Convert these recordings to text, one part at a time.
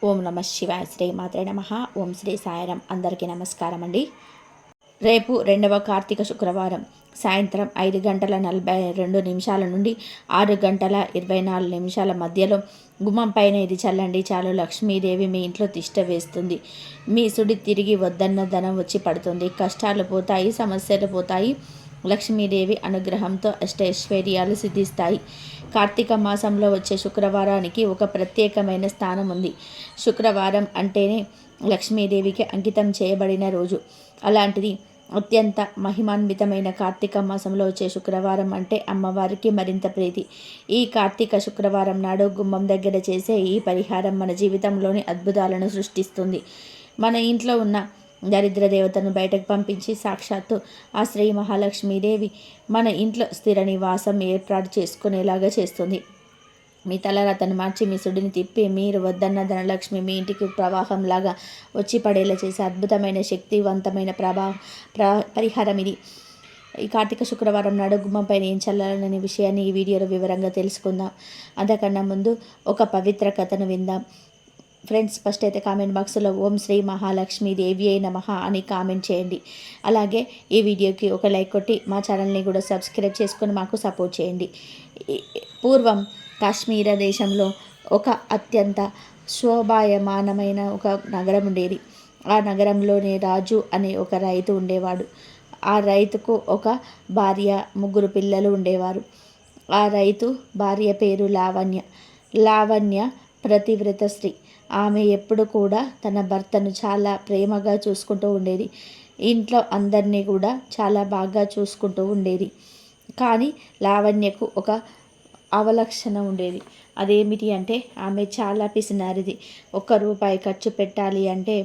ఓం నమ శివాయ. శ్రీ మాత్రే నమ. ఓం శ్రీ సాయిరాం. అందరికీ నమస్కారం అండి. రేపు 2వ కార్తీక శుక్రవారం సాయంత్రం 5:42 నుండి 6:24 మధ్యలో గుమ్మం పైన ఇది చల్లండి. చాలు లక్ష్మీదేవి మీ ఇంట్లో తిష్ట వేస్తుంది. మీ సుడి తిరిగి వద్దన్న ధనం వచ్చి పడుతుంది. కష్టాలు పోతాయి, సమస్యలు పోతాయి. లక్ష్మీదేవి అనుగ్రహంతో అష్టైశ్వర్యాలు సిద్ధిస్తాయి. కార్తీక మాసంలో వచ్చే శుక్రవారానికి ఒక ప్రత్యేకమైన స్థానం ఉంది. శుక్రవారం అంటేనే లక్ష్మీదేవికి అంకితం చేయబడిన రోజు. అలాంటిది అత్యంత మహిమాన్వితమైన కార్తీక మాసంలో వచ్చే శుక్రవారం అంటే అమ్మవారికి మరింత ప్రీతి. ఈ కార్తీక శుక్రవారం నాడు గుమ్మం దగ్గర చేసే ఈ పరిహారం మన జీవితంలోని అద్భుతాలను సృష్టిస్తుంది. మన ఇంట్లో ఉన్న దరిద్ర దేవతను బయటకు పంపించి సాక్షాత్తు ఆ శ్రీ మహాలక్ష్మీదేవి మన ఇంట్లో స్థిర నివాసం ఏర్పాటు చేసుకునేలాగా చేస్తుంది. మీ తలరాతను మార్చి మీ సుడిని తిప్పి మీరు వద్దన్న ధనలక్ష్మి మీ ఇంటికి ప్రవాహంలాగా వచ్చి పడేలా చేసే అద్భుతమైన శక్తివంతమైన పరిహారం ఇది. ఈ కార్తీక శుక్రవారం నాడు గుమ్మం పైన ఏం చల్లాలనే విషయాన్ని ఈ వీడియోలో వివరంగా తెలుసుకుందాం. అంతకన్నా ముందు ఒక పవిత్ర కథను విందాం. ఫ్రెండ్స్, ఫస్ట్ అయితే కామెంట్ బాక్స్లో ఓం శ్రీ మహాలక్ష్మి దేవి అయి నమః అని కామెంట్ చేయండి. అలాగే ఈ వీడియోకి ఒక లైక్ కొట్టి మా ఛానల్ని కూడా సబ్స్క్రైబ్ చేసుకొని మాకు సపోర్ట్ చేయండి. పూర్వం కాశ్మీర దేశంలో ఒక అత్యంత శోభాయమానమైన ఒక నగరం ఉండేది. ఆ నగరంలోనే రాజు అనే ఒక రైతు ఉండేవాడు. ఆ రైతుకు ఒక భార్య, 3 పిల్లలు ఉండేవారు. ఆ రైతు భార్య పేరు లావణ్య. లావణ్య ప్రతివ్రత స్త్రీ. ఆమె ఎప్పుడు కూడా తన భర్తను చాలా ప్రేమగా చూసుకుంటూ ఉండేది. ఇంట్లో అందరినీ కూడా చాలా బాగా చూసుకుంటూ ఉండేది. కానీ లావణ్యకు ఒక అవలక్షణ ఉండేది. అదేమిటి అంటే ఆమె చాలా పిసినారిది. ₹1 ఖర్చు పెట్టాలి అంటే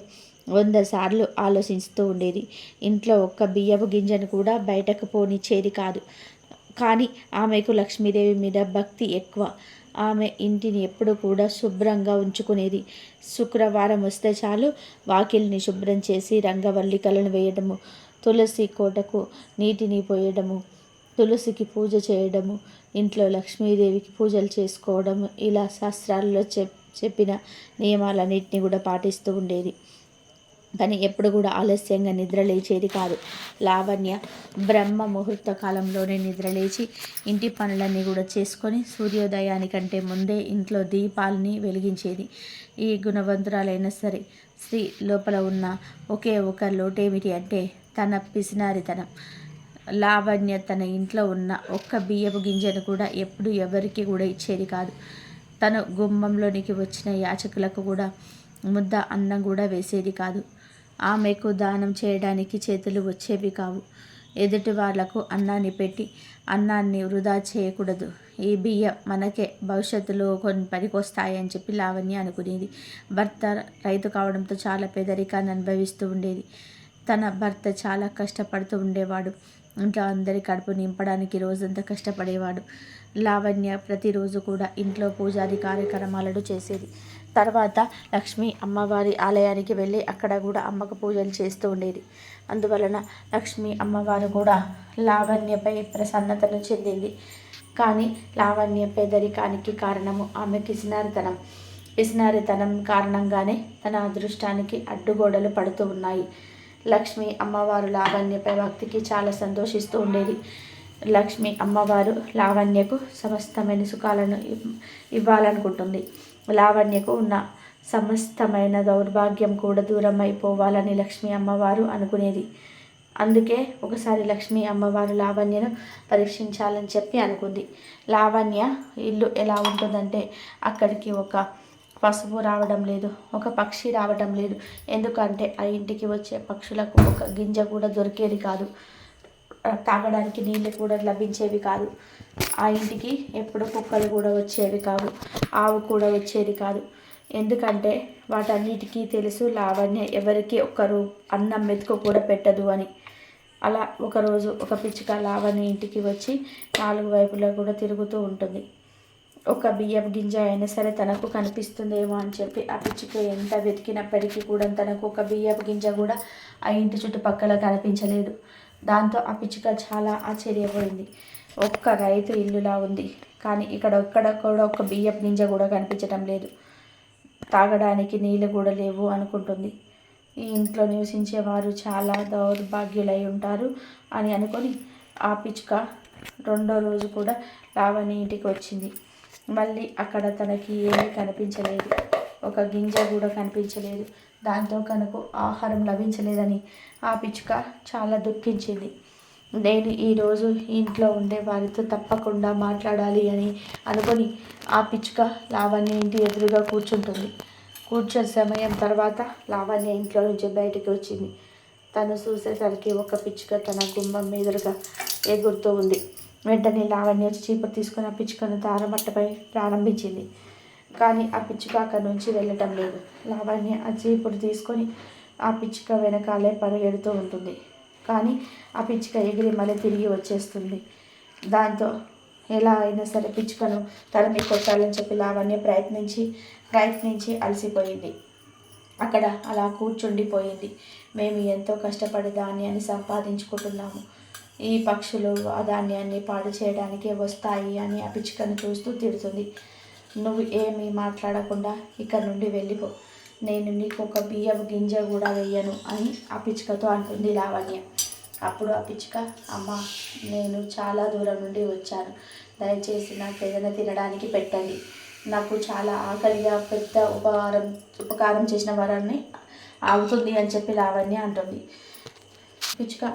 100 సార్లు ఆలోచిస్తూ ఉండేది. ఇంట్లో ఒక్క బియ్యపు గింజను కూడా బయటకు పోనిచ్చేది కాదు. కానీ ఆమెకు లక్ష్మీదేవి మీద భక్తి ఎక్కువ. ఆమె ఇంటిని ఎప్పుడు కూడా శుభ్రంగా ఉంచుకునేది. శుక్రవారం వస్తే చాలు వాకిల్ని శుభ్రం చేసి రంగవల్లికలను వేయడము, తులసి కోటకు నీటిని పోయడము, తులసికి పూజ చేయడము, ఇంట్లో లక్ష్మీదేవికి పూజలు చేసుకోవడము, ఇలా శాస్త్రాల్లో చెప్పిన నియమాలన్నింటినీ కూడా పాటిస్తూ ఉండేది. కానీ ఎప్పుడు కూడా ఆలస్యంగా నిద్ర లేచేది కాదు. లావణ్య బ్రహ్మ ముహూర్త కాలంలోనే నిద్రలేచి ఇంటి పనులన్నీ కూడా చేసుకొని సూర్యోదయానికంటే ముందే ఇంట్లో దీపాలని వెలిగించేది. ఈ గుణవంతురాలైన సరే స్త్రీ లోపల ఉన్న ఒకే ఒక లోటేమిటి అంటే తన పిసినారితనం. లావణ్య తన ఇంట్లో ఉన్న ఒక్క బియ్యపు గింజను కూడా ఎప్పుడు ఎవరికి కూడా ఇచ్చేది కాదు. తను గుమ్మంలోనికి వచ్చిన యాచకులకు కూడా ముద్ద అన్నం కూడా వేసేది కాదు. ఆమెకు దానం చేయడానికి చేతులు వచ్చేవి కావు. ఎదుటి వాళ్లకు అన్నాన్ని పెట్టి అన్నాన్ని వృధా చేయకూడదు. ఈ బియ్యం మనకే భవిష్యత్తులో కొన్ని పనికొస్తాయని చెప్పి లావణ్య అనుకునేది. భర్త రైతు కావడంతో చాలా పేదరికాన్ని అనుభవిస్తూ ఉండేది. తన భర్త చాలా కష్టపడుతూ ఉండేవాడు. ఇంట్లో అందరి కడుపు నింపడానికి రోజంతా కష్టపడేవాడు. లావణ్య ప్రతిరోజు కూడా ఇంట్లో పూజాది కార్యక్రమాలను చేసేది. తర్వాత లక్ష్మీ అమ్మవారి ఆలయానికి వెళ్ళి అక్కడ కూడా అమ్మకు పూజలు చేస్తూ ఉండేది. అందువలన లక్ష్మీ అమ్మవారు కూడా లావణ్యపై ప్రసన్నతను చెందింది. కానీ లావణ్య పేదరికానికి కారణము ఆమె పిసినారితనం కారణంగానే తన అదృష్టానికి అడ్డుగోడలు పడుతూ ఉన్నాయి. లక్ష్మీ అమ్మవారు లావణ్యపై భక్తికి చాలా సంతోషిస్తూ ఉండేది. లక్ష్మీ అమ్మవారు లావణ్యకు సమస్తమైన సుఖాలను ఇవ్వాలనుకుంటుంది. లావణ్యకు ఉన్న సమస్తమైన దౌర్భాగ్యం కూడా దూరం అయిపోవాలని లక్ష్మీ అమ్మవారు అనుకునేది. అందుకే ఒకసారి లక్ష్మీ అమ్మవారు లావణ్యను పరీక్షించాలని చెప్పి అనుకుంది. లావణ్య ఇల్లు ఎలా ఉంటుందంటే అక్కడికి ఒక పశువు రావడం లేదు, ఒక పక్షి రావడం లేదు. ఎందుకంటే ఆ ఇంటికి వచ్చే పక్షులకు ఒక గింజ కూడా దొరికేది కాదు. తాగడానికి నీళ్ళు కూడా లభించేవి కాదు. ఆ ఇంటికి ఎప్పుడు కుక్కలు కూడా వచ్చేవి కావు, ఆవు కూడా వచ్చేది కాదు. ఎందుకంటే వాటన్నిటికీ తెలుసు లావణ్య ఎవరికి ఒక్కరు అన్నం మెతుకు కూడా పెట్టదు అని. అలా ఒకరోజు ఒక పిచ్చుక లావణ్య ఇంటికి వచ్చి 4 వైపులా కూడా తిరుగుతూ ఉంటుంది. ఒక బియ్యపు గింజ అయినా సరే తనకు కనిపిస్తుందేమో అని చెప్పి ఆ పిచ్చుక ఎంత వెతికినప్పటికీ కూడా తనకు ఒక బియ్యపు గింజ కూడా ఆ ఇంటి చుట్టుపక్కల కనిపించలేదు. దాంతో ఆ పిచ్చుక చాలా ఆశ్చర్యపోయింది. ఒక్క రైతు ఇల్లులా ఉంది, కానీ ఇక్కడ కూడా ఒక బియ్యపు గింజ కూడా కనిపించడం లేదు. తాగడానికి నీళ్ళు కూడా లేవు అనుకుంటుంది. ఈ ఇంట్లో నివసించేవారు చాలా దౌర్భాగ్యులై ఉంటారు అని అనుకొని ఆ పిచ్చుక రెండో రోజు కూడా లావణ్య ఇంటికి వచ్చింది. మళ్ళీ అక్కడ తనకి ఏమీ కనిపించలేదు, ఒక గింజ కూడా కనిపించలేదు. దాంతో కనుక ఆహారం లభించలేదని ఆ పిచ్చుక చాలా దుఃఖించింది. నేను ఈరోజు ఇంట్లో ఉండే వారితో తప్పకుండా మాట్లాడాలి అని అనుకొని ఆ పిచ్చుక లావణ్య ఇంటి ఎదురుగా కూర్చుంటుంది. కూర్చున్న సమయం తర్వాత లావణ్య ఇంట్లో నుంచి బయటికి వచ్చింది. తను చూసేసరికి ఒక పిచ్చుక తన గుమ్మం ఎదురుగా ఎగురుతూ ఉంది. వెంటనే లావణ్య వచ్చి చీపురు తీసుకుని ఆ పిచ్చుకను తారమట్టపై ప్రారంభించింది. కానీ ఆ పిచ్చుక అక్కడి నుంచి వెళ్ళటం లేదు. లావణ్య ఆ చీపురు తీసుకొని ఆ పిచ్చుక వెనకాలే పరిగెడుతూ ఉంటుంది. కానీ ఆ పిచ్చుక ఎగిరి మళ్ళీ తిరిగి వచ్చేస్తుంది. దాంతో ఎలా అయినా సరే పిచ్చుకను తరిమి కొట్టాలని చెప్పి లావణ్య ప్రయత్నించి అలసిపోయింది. అక్కడ అలా కూర్చుండిపోయింది. మేము ఎంతో కష్టపడి ధాన్యాన్ని సంపాదించుకుంటున్నాము, ఈ పక్షులు ఆ ధాన్యాన్ని పాడు చేయడానికే వస్తాయి అని ఆ పిచ్చుకను చూస్తూ తిడుతుంది. నువ్వు ఏమీ మాట్లాడకుండా ఇక్కడ నుండి వెళ్ళిపో, నేను నీకు ఒక బియ్యపు గింజ కూడా వెయ్యను అని ఆ పిచ్చుకతో అంటుంది లావణ్య. అప్పుడు ఆ పిచ్చుక, అమ్మ, నేను చాలా దూరం నుండి వచ్చాను, దయచేసి నాకు ఏదైనా తినడానికి పెట్టండి, నాకు చాలా ఆకలిగా, పెద్ద ఉపకారం చేసిన వారాన్ని అవుతుంది అని చెప్పి లావణ్య అంటుంది. పిచ్చుక,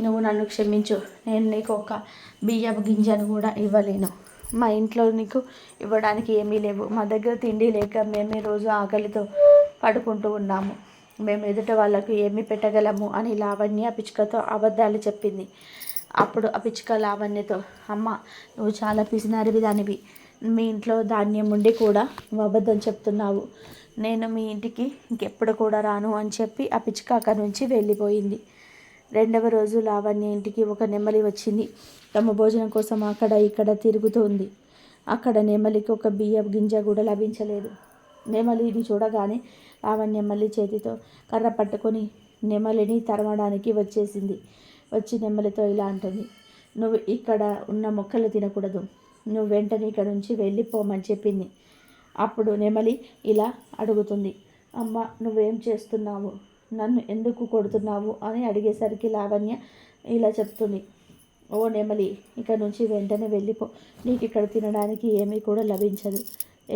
నువ్వు నన్ను క్షమించు, నేను నీకు ఒక బియ్యపు గింజను కూడా ఇవ్వలేను, మా ఇంట్లో నీకు ఇవ్వడానికి ఏమీ లేవు, మా దగ్గర తిండి లేక మేమే రోజు ఆకలితో పడుకుంటూ ఉన్నాము, మేము ఎదుట వాళ్ళకు ఏమి పెట్టగలము అని లావణ్య పిచ్చుకతో అబద్ధాలు చెప్పింది. అప్పుడు ఆ పిచ్చుక లావణ్యతో, అమ్మ, నువ్వు చాలా పిసినారివి దానివి, మీ ఇంట్లో ధాన్యం ఉండి కూడా నువ్వు అబద్ధం చెప్తున్నావు, నేను మీ ఇంటికి ఇంకెప్పుడు కూడా రాను అని చెప్పి ఆ పిచ్చుక అక్కడి నుంచి వెళ్ళిపోయింది. రెండవ రోజు లావణ్య ఇంటికి ఒక నెమలి వచ్చింది. తమ భోజనం కోసం అక్కడ ఇక్కడ తిరుగుతూ ఉంది. అక్కడ నెమలికి ఒక బియ్యపు గింజ కూడా లభించలేదు. నెమలిని చూడగానే లావణ్య మళ్ళీ చేతితో కర్ర పట్టుకొని నెమలిని తరమడానికి వచ్చేసింది. వచ్చి నెమలితో ఇలా అంటుంది, నువ్వు ఇక్కడ ఉన్న మొక్కలు తినకూడదు, నువ్వు వెంటనే ఇక్కడ నుంచి వెళ్ళిపోమని చెప్పింది. అప్పుడు నెమలి ఇలా అడుగుతుంది, అమ్మ, నువ్వేం చేస్తున్నావు, నన్ను ఎందుకు కొడుతున్నావు అని అడిగేసరికి లావణ్య ఇలా చెప్తుంది, ఓ నెమలి, ఇక్కడ నుంచి వెంటనే వెళ్ళిపో, నీకు ఇక్కడ తినడానికి ఏమీ కూడా లభించదు,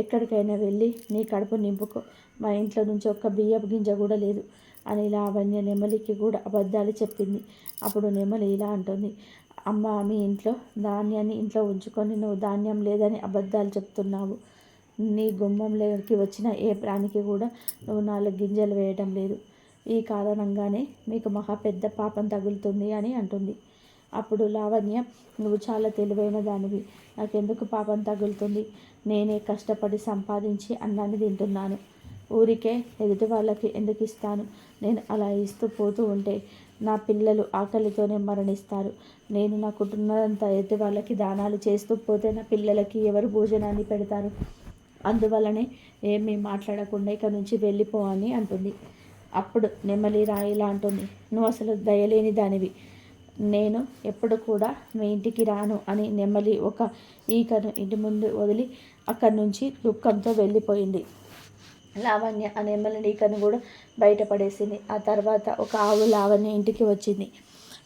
ఎక్కడికైనా వెళ్ళి నీ కడుపు నింపుకో, మా ఇంట్లో నుంచి ఒక్క బియ్యపు గింజ కూడా లేదు అని లావణ్య నెమలికి కూడా అబద్ధాలు చెప్పింది. అప్పుడు నెమలి ఇలా అంటుంది, అమ్మ, మీ ఇంట్లో ధాన్యాన్ని ఇంట్లో ఉంచుకొని నువ్వు ధాన్యం లేదని అబద్ధాలు చెప్తున్నావు, నీ గుమ్మంలోకి వచ్చిన ఏ ప్రాణికి కూడా నువ్వు 4 గింజలు వేయడం లేదు, ఈ కారణంగానే మీకు మహా పెద్ద పాపం తగులుతుంది అని అంటుంది. అప్పుడు లావణ్య, నువ్వు చాలా తెలివైన దానివి, నాకెందుకు పాపం తగులుతుంది, నేనే కష్టపడి సంపాదించి అన్నాన్ని తింటున్నాను, ఊరికే ఎదుటి వాళ్ళకి ఎందుకు ఇస్తాను, నేను అలా ఇస్తూ పోతూ ఉంటే నా పిల్లలు ఆకలితోనే మరణిస్తారు, నేను నాకుంటున్నదంతా ఎదుటి వాళ్ళకి దానాలు చేస్తూ పోతే నా పిల్లలకి ఎవరు భోజనాన్ని పెడతారు, అందువల్లనే ఏమీ మాట్లాడకుండా ఇక నుంచి వెళ్ళిపో అని అంటుంది. అప్పుడు నెమలి రాయిలా అంటుంది, నువ్వు అసలు దయలేని దానివి, నేను ఎప్పుడు కూడా మీ ఇంటికి రాను అని నెమలి ఒక ఈకను ఇంటి ముందు వదిలి అక్కడి నుంచి దుఃఖంతో వెళ్ళిపోయింది. లావణ్య ఆ నెమలి ఈకను కూడా బయటపడేసింది. ఆ తర్వాత ఒక ఆవు లావణ్య ఇంటికి వచ్చింది.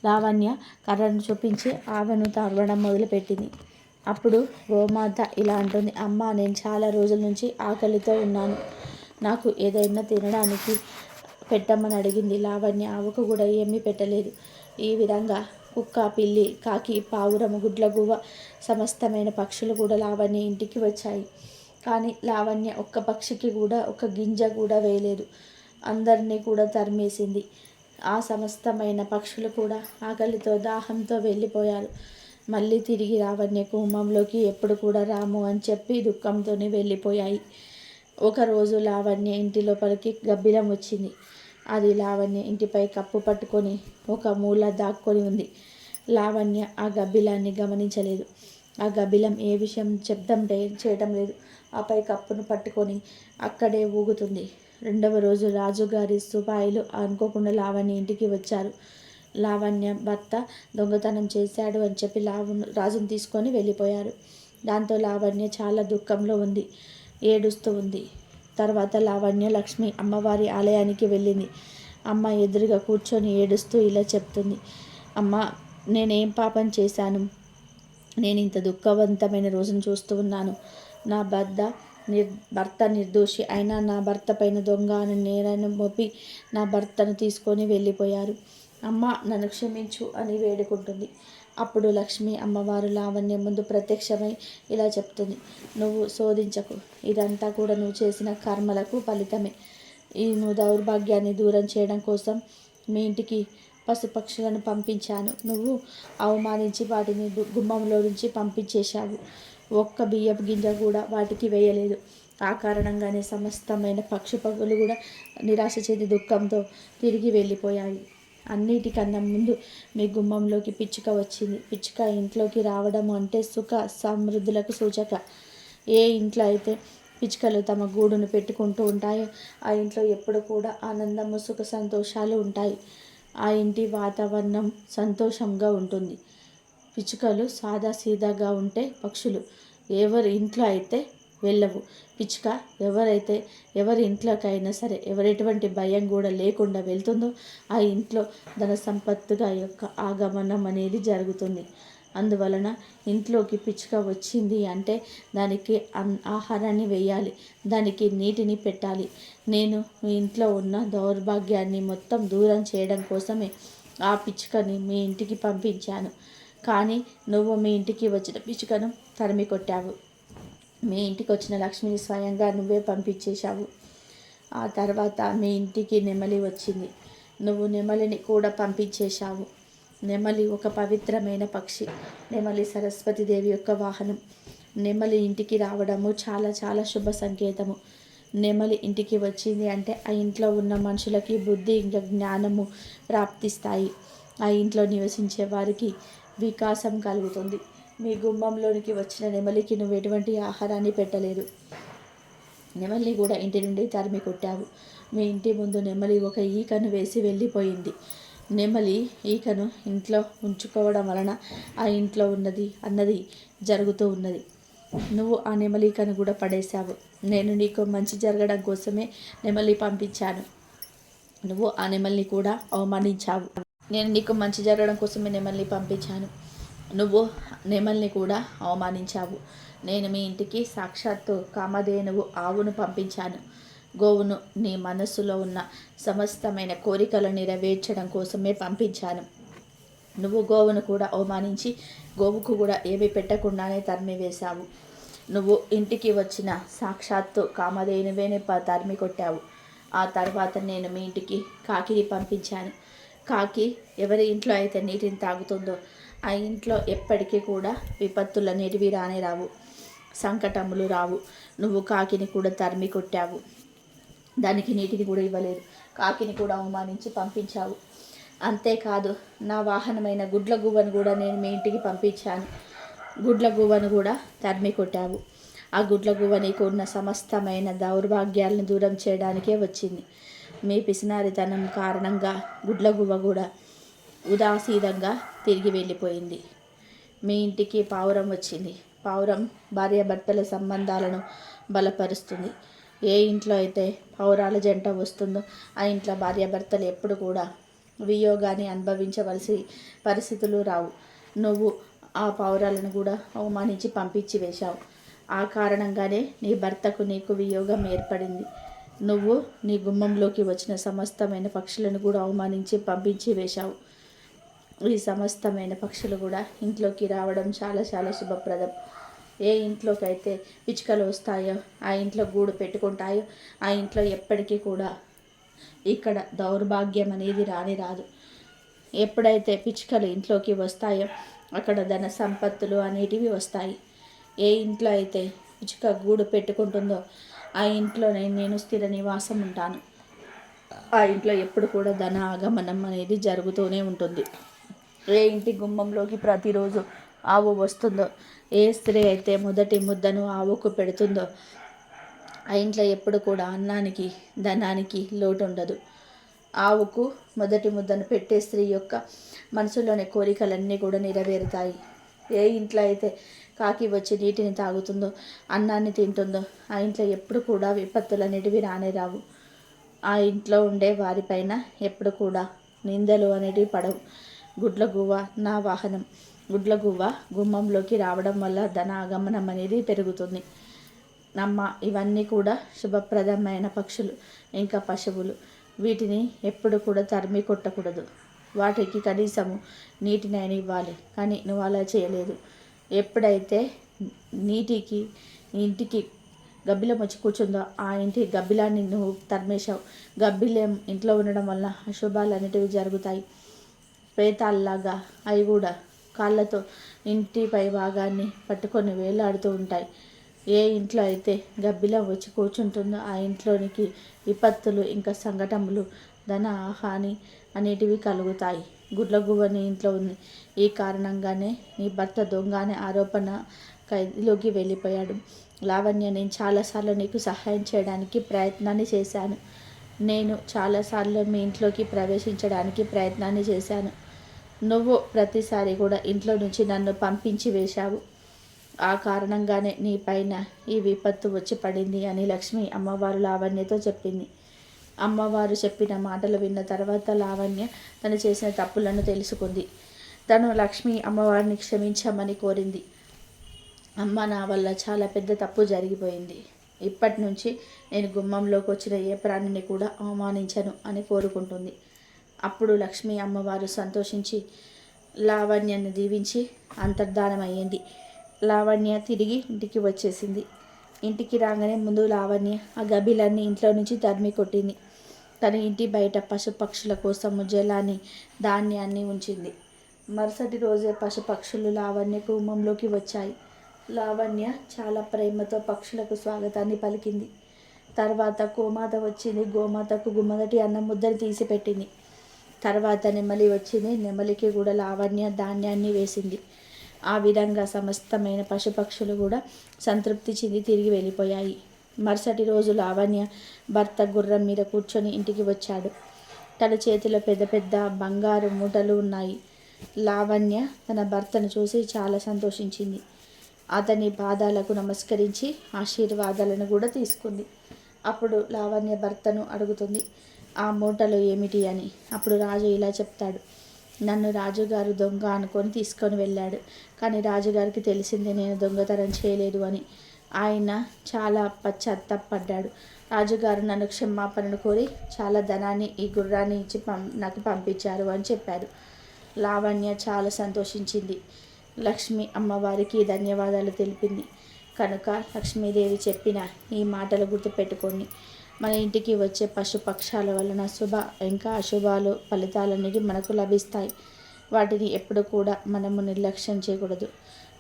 లావణ్య కర్రను చూపించి ఆవును తరవడం మొదలుపెట్టింది. అప్పుడు గోమాత ఇలా అంటుంది, అమ్మ, నేను చాలా రోజుల నుంచి ఆకలితో ఉన్నాను, నాకు ఏదైనా తినడానికి పెట్టమని అడిగింది. లావణ్య ఆవుకు కూడా ఏమీ పెట్టలేదు. ఈ విధంగా కుక్క, పిల్లి, కాకి, పావురము, గుడ్లగూబ సమస్తమైన పక్షులు కూడా లావణ్య ఇంటికి వచ్చాయి. కానీ లావణ్య ఒక్క పక్షికి కూడా ఒక గింజ కూడా వేయలేదు, అందరినీ కూడా తరిమేసింది. ఆ సమస్తమైన పక్షులు కూడా ఆకలితో దాహంతో వెళ్ళిపోయారు. మళ్ళీ తిరిగి లావణ్య గుమ్మంలోకి ఎప్పుడు కూడా రాము అని చెప్పి దుఃఖంతోనే వెళ్ళిపోయాయి. ఒకరోజు లావణ్య ఇంటి లోపలికి గబ్బిలం వచ్చింది. అది లావణ్య ఇంటిపై కప్పు పట్టుకొని ఒక మూల దాక్కొని ఉంది. లావణ్య ఆ గబ్బిలాన్ని గమనించలేదు. ఆ గబ్బిలం ఏ విషయం శబ్దం చేయటం లేదు. ఆపై కప్పును పట్టుకొని అక్కడే ఊగుతుంది. రెండవ రోజు రాజుగారి సిపాయిలు అనుకోకుండా లావణ్య ఇంటికి వచ్చారు. లావణ్య భర్త దొంగతనం చేశాడు అని చెప్పి రాజును తీసుకొని వెళ్ళిపోయారు. దాంతో లావణ్య చాలా దుఃఖంలో ఉంది, ఏడుస్తూ ఉంది. తర్వాత లావణ్య లక్ష్మి అమ్మవారి ఆలయానికి వెళ్ళింది. అమ్మ ఎదురుగా కూర్చొని ఏడుస్తూ ఇలా చెప్తుంది. అమ్మ, నేనేం పాపం చేశాను? నేను ఇంత దుఃఖవంతమైన రోజును చూస్తూ ఉన్నాను. నా భర్త నిర్దోషి అయినా నా భర్త పైన దొంగ అని నేరను మోపి నా భర్తను తీసుకొని వెళ్ళిపోయారు. అమ్మ, నన్ను క్షమించు అని వేడుకుంటుంది. అప్పుడు లక్ష్మి అమ్మవారు లావణ్య ముందు ప్రత్యక్షమై ఇలా చెప్తుంది. నువ్వు శోధించకు, ఇదంతా కూడా నువ్వు చేసిన కర్మలకు ఫలితమే. నువ్వు దౌర్భాగ్యాన్ని దూరం చేయడం కోసం మీ ఇంటికి పశుపక్షులను పంపించాను. నువ్వు అవమానించి వాటిని గుమ్మంలో నుంచి పంపించేశావు. ఒక్క బియ్యపు గింజ కూడా వాటికి వేయలేదు. ఆ కారణంగానే సమస్తమైన పక్షులు కూడా నిరాశ చెంది దుఃఖంతో తిరిగి వెళ్ళిపోయాయి. అన్నిటికన్నా ముందు మీ గుమ్మంలోకి పిచ్చుక వచ్చింది. పిచ్చుక ఇంట్లోకి రావడం అంటే సుఖ సమృద్ధులకు సూచక. ఏ ఇంట్లో అయితే పిచ్చుకలు తమ గూడును పెట్టుకుంటూ ఉంటాయో ఆ ఇంట్లో ఎప్పుడు కూడా ఆనందము, సుఖ సంతోషాలు ఉంటాయి. ఆ ఇంటి వాతావరణం సంతోషంగా ఉంటుంది. పిచ్చుకలు సాదాసీదాగా ఉంటే పక్షులు ఎవరి ఇంట్లో అయితే వెళ్ళవు. పిచ్చుక ఎవరి ఇంట్లోకైనా సరే ఎటువంటి భయం కూడా లేకుండా వెళ్తుందో ఆ ఇంట్లో ధన సంపత్తుగా యొక్క ఆగమనం అనేది జరుగుతుంది. అందువలన ఇంట్లోకి పిచ్చుక వచ్చింది అంటే దానికి ఆహారాన్ని వేయాలి, దానికి నీటిని పెట్టాలి. నేను మీ ఇంట్లో ఉన్న దౌర్భాగ్యాన్ని మొత్తం దూరం చేయడం కోసమే ఆ పిచ్చుకని మీ ఇంటికి పంపించాను. కానీ నువ్వు మీ ఇంటికి వచ్చిన పిచ్చుకను తరిమి కొట్టావు. మీ ఇంటికి వచ్చిన లక్ష్మిని స్వయంగా నువ్వే పంపించేశావు. ఆ తర్వాత మీ ఇంటికి నెమలి వచ్చింది. నువ్వు నెమలిని కూడా పంపించేశావు. నెమలి ఒక పవిత్రమైన పక్షి. నెమలి సరస్వతీదేవి యొక్క వాహనం. నెమలి ఇంటికి రావడము చాలా చాలా శుభ సంకేతము. నెమలి ఇంటికి వచ్చింది అంటే ఆ ఇంట్లో ఉన్న మనుషులకి బుద్ధి ఇంకా జ్ఞానము ప్రాప్తిస్తాయి. ఆ ఇంట్లో నివసించే వారికి వికాసం కలుగుతుంది. మీ గుమ్మంలోనికి వచ్చిన నెమలికి నువ్వు ఎటువంటి ఆహారాన్ని పెట్టలేదు. నెమలిని కూడా ఇంటి నుండి తరిమి కొట్టావు. మీ ఇంటి ముందు నెమలి ఒక ఈకను వేసి వెళ్ళిపోయింది. నెమలి ఈకను ఇంట్లో ఉంచుకోవడం వలన ఆ ఇంట్లో అన్నది జరుగుతూ ఉన్నది. నువ్వు ఆ నెమలికను కూడా పడేశావు. నేను నీకు మంచి జరగడం కోసమే నెమలి పంపించాను. నువ్వు ఆ నెమలిని కూడా అవమానించావు. నేను నీకు మంచి జరగడం కోసమే నెమలిని పంపించాను. నువ్వు నెమలిని కూడా అవమానించావు. నేను మీ ఇంటికి సాక్షాత్తు కామధేనువు ఆవును పంపించాను. గోవును నీ మనస్సులో ఉన్న సమస్తమైన కోరికలను నెరవేర్చడం కోసమే పంపించాను. నువ్వు గోవును కూడా అవమానించి గోవుకు కూడా ఏమీ పెట్టకుండానే తరిమివేశావు. నువ్వు ఇంటికి వచ్చిన సాక్షాత్తు కామధేనువేనే తరిమి కొట్టావు. ఆ తర్వాత నేను మీ ఇంటికి కాకిని పంపించాను. కాకి ఎవరి ఇంట్లో అయితే నీటిని తాగుతుందో ఆ ఇంట్లో ఎప్పటికీ కూడా విపత్తులు అనేటివి రానే రావు, సంకటములు రావు. నువ్వు కాకిని కూడా తరిమి కొట్టావు. దానికి నీటిని కూడా ఇవ్వలేదు. కాకిని కూడా అవమానించి పంపించావు. అంతేకాదు, నా వాహనమైన గుడ్లగూబను కూడా నేను మీ ఇంటికి పంపించాను. గుడ్లగూబను కూడా తరిమి కొట్టావు. ఆ గుడ్లగూబ నీకు ఉన్న సమస్తమైన దౌర్భాగ్యాలను దూరం చేయడానికే వచ్చింది. మీ పిసినారితనం కారణంగా గుడ్లగూబ కూడా ఉదాసీనంగా తిరిగి వెళ్ళిపోయింది. మీ ఇంటికి పావురం వచ్చింది. పావురం భార్యాభర్తల సంబంధాలను బలపరుస్తుంది. ఏ ఇంట్లో అయితే పౌరాల జంట వస్తుందో ఆ ఇంట్లో భార్యాభర్తలు ఎప్పుడు కూడా వియోగాన్ని అనుభవించవలసి పరిస్థితులు రావు. నువ్వు ఆ పౌరాలను కూడా అవమానించి పంపించి వేశావు. ఆ కారణంగానే నీ భర్తకు నీకు వియోగం ఏర్పడింది. నువ్వు నీ గుమ్మంలోకి వచ్చిన సమస్తమైన పక్షులను కూడా అవమానించి పంపించి వేశావు. ఈ సమస్తమైన పక్షులు కూడా ఇంట్లోకి రావడం చాలా చాలా శుభప్రదం. ఏ ఇంట్లోకి అయితే పిచ్చుకలు వస్తాయో ఆ ఇంట్లో గూడు పెట్టుకుంటాయో ఆ ఇంట్లో ఎప్పటికీ కూడా ఇక్కడ దౌర్భాగ్యం అనేది రాదు. ఎప్పుడైతే పిచ్చుకలు ఇంట్లోకి వస్తాయో అక్కడ ధన సంపత్తులు అనేటివి వస్తాయి. ఏ ఇంట్లో అయితే పిచ్చుక గూడు పెట్టుకుంటుందో ఆ ఇంట్లోనే నేను స్థిర నివాసం ఉంటాను. ఆ ఇంట్లో ఎప్పుడు కూడా ధన ఆగమనం అనేది జరుగుతూనే ఉంటుంది. ఏ ఇంటి గుమ్మంలోకి ప్రతిరోజు ఆవు వస్తుందో, ఏ స్త్రీ అయితే మొదటి ముద్దను ఆవుకు పెడుతుందో ఆ ఇంట్లో ఎప్పుడు కూడా అన్నానికి ధనానికి లోటు ఉండదు. ఆవుకు మొదటి ముద్దను పెట్టే స్త్రీ యొక్క మనసులోని కోరికలన్నీ కూడా నెరవేరుతాయి. ఏ ఇంట్లో అయితే కాకి వచ్చి నీటిని తాగుతుందో, అన్నాన్ని తింటుందో, ఆ ఇంట్లో ఎప్పుడు కూడా విపత్తులు అనేటివి రానే రావు. ఆ ఇంట్లో ఉండే వారిపైన ఎప్పుడు కూడా నిందలు అనేటివి పడవు. గుడ్లగూవ నా వాహనం. గుడ్లగూవ గుమ్మంలోకి రావడం వల్ల ధన ఆగమనం అనేది పెరుగుతుంది. నమ్మ ఇవన్నీ కూడా శుభప్రదమైన పక్షులు, ఇంకా పశువులు. వీటిని ఎప్పుడు కూడా తరిమి కొట్టకూడదు. వాటికి కనీసము నీటినైనా ఇవ్వాలి. కానీ నువ్వు అలా చేయలేదు. ఎప్పుడైతే నీటికి ఇంటికి గబ్బిలం వచ్చి కూర్చుందో ఆ ఇంటి గబ్బిలాన్ని నువ్వు తరిమేశావు. గబ్బిలం ఇంట్లో ఉండడం వల్ల అశుభాలు అనేటివి జరుగుతాయి. ప్రేతాల్లాగా అవి కూడా కాళ్ళతో ఇంటి పై భాగాన్ని పట్టుకొని వేలాడుతూ ఉంటాయి. ఏ ఇంట్లో అయితే గబ్బిలం వచ్చి కూర్చుంటుందో ఆ ఇంట్లోనికి విపత్తులు, ఇంకా సంఘటనలు, ధన హాని అనేటివి కలుగుతాయి. గుడ్లగూబ నీ ఇంట్లో ఉంది. ఈ కారణంగానే నీ భర్త దొంగ అనే ఆరోపణ ఖైదులోకి వెళ్ళిపోయాడు. లావణ్య, నేను చాలాసార్లు నీకు సహాయం చేయడానికి ప్రయత్నాన్ని చేశాను. నేను చాలాసార్లు మీ ఇంట్లోకి ప్రవేశించడానికి ప్రయత్నాన్ని చేశాను. నువ్వు ప్రతిసారి కూడా ఇంట్లో నుంచి నన్ను పంపించి వేశావు. ఆ కారణంగానే నీ పైన ఈ విపత్తు వచ్చి పడింది అని లక్ష్మి అమ్మవారు లావణ్యతో చెప్పింది. అమ్మవారు చెప్పిన మాటలు విన్న తర్వాత లావణ్య తను చేసిన తప్పులను తెలుసుకుంది. తను లక్ష్మి అమ్మవారిని క్షమించమని కోరింది. అమ్మ, నా వల్ల చాలా పెద్ద తప్పు జరిగిపోయింది. ఇప్పటి నుంచి నేను గుమ్మంలోకి వచ్చిన ఏ ప్రాణిని కూడా అవమానించను అని కోరుకుంటుంది. అప్పుడు లక్ష్మి అమ్మవారు సంతోషించి లావణ్యను దీవించి అంతర్ధానమయ్యింది. లావణ్య తిరిగి ఇంటికి వచ్చేసింది. ఇంటికి రాగానే ముందు లావణ్య ఆ గబ్బిలాన్ని ఇంట్లో నుంచి తరిమి కొట్టింది. తన ఇంటి బయట పశుపక్షుల కోసం జలాన్ని, ధాన్యాన్ని ఉంచింది. మరుసటి రోజే పశుపక్షులు లావణ్య గుమ్మంలోకి వచ్చాయి. లావణ్య చాలా ప్రేమతో పక్షులకు స్వాగతాన్ని పలికింది. తర్వాత గోమాత వచ్చింది. గోమాతకు గుమ్మదటి అన్నం ముద్దలు తీసి పెట్టింది. తర్వాత నెమలి వచ్చింది. నెమలికి కూడా లావణ్య ధాన్యాన్ని వేసింది. ఆ విధంగా సమస్తమైన పశుపక్షులు కూడా సంతృప్తి చెంది తిరిగి వెళ్ళిపోయాయి. మరుసటి రోజు లావణ్య భర్త గుర్రం మీద కూర్చొని ఇంటికి వచ్చాడు. తన చేతిలో పెద్ద పెద్ద బంగారు మూటలు ఉన్నాయి. లావణ్య తన భర్తను చూసి చాలా సంతోషించింది. అతని పాదాలకు నమస్కరించి ఆశీర్వాదాలను కూడా తీసుకుంది. అప్పుడు లావణ్య భర్తను అడుగుతుంది, ఆ మూటలు ఏమిటి అని. అప్పుడు రాజు ఇలా చెప్తాడు, నన్ను రాజుగారు దొంగ అనుకొని తీసుకొని వెళ్ళాడు. కానీ రాజుగారికి తెలిసింది నేను దొంగతనం చేయలేదు అని. ఆయన చాలా పశ్చాత్తాపడ్డాడు. రాజుగారు నన్ను క్షమాపణను కోరి చాలా ధనాన్ని ఈ గుర్రాన్ని ఇచ్చి నాకు పంపించారు అని చెప్పాడు. లావణ్య చాలా సంతోషించింది. లక్ష్మి అమ్మవారికి ధన్యవాదాలు తెలిపింది. కనుక లక్ష్మీదేవి చెప్పిన ఈ మాటలు గుర్తుపెట్టుకొని మన ఇంటికి వచ్చే పశుపక్షాల వలన శుభ ఇంకా అశుభాలు ఫలితాలనేవి మనకు లభిస్తాయి. వాటిని ఎప్పుడు కూడా మనము నిర్లక్ష్యం చేయకూడదు.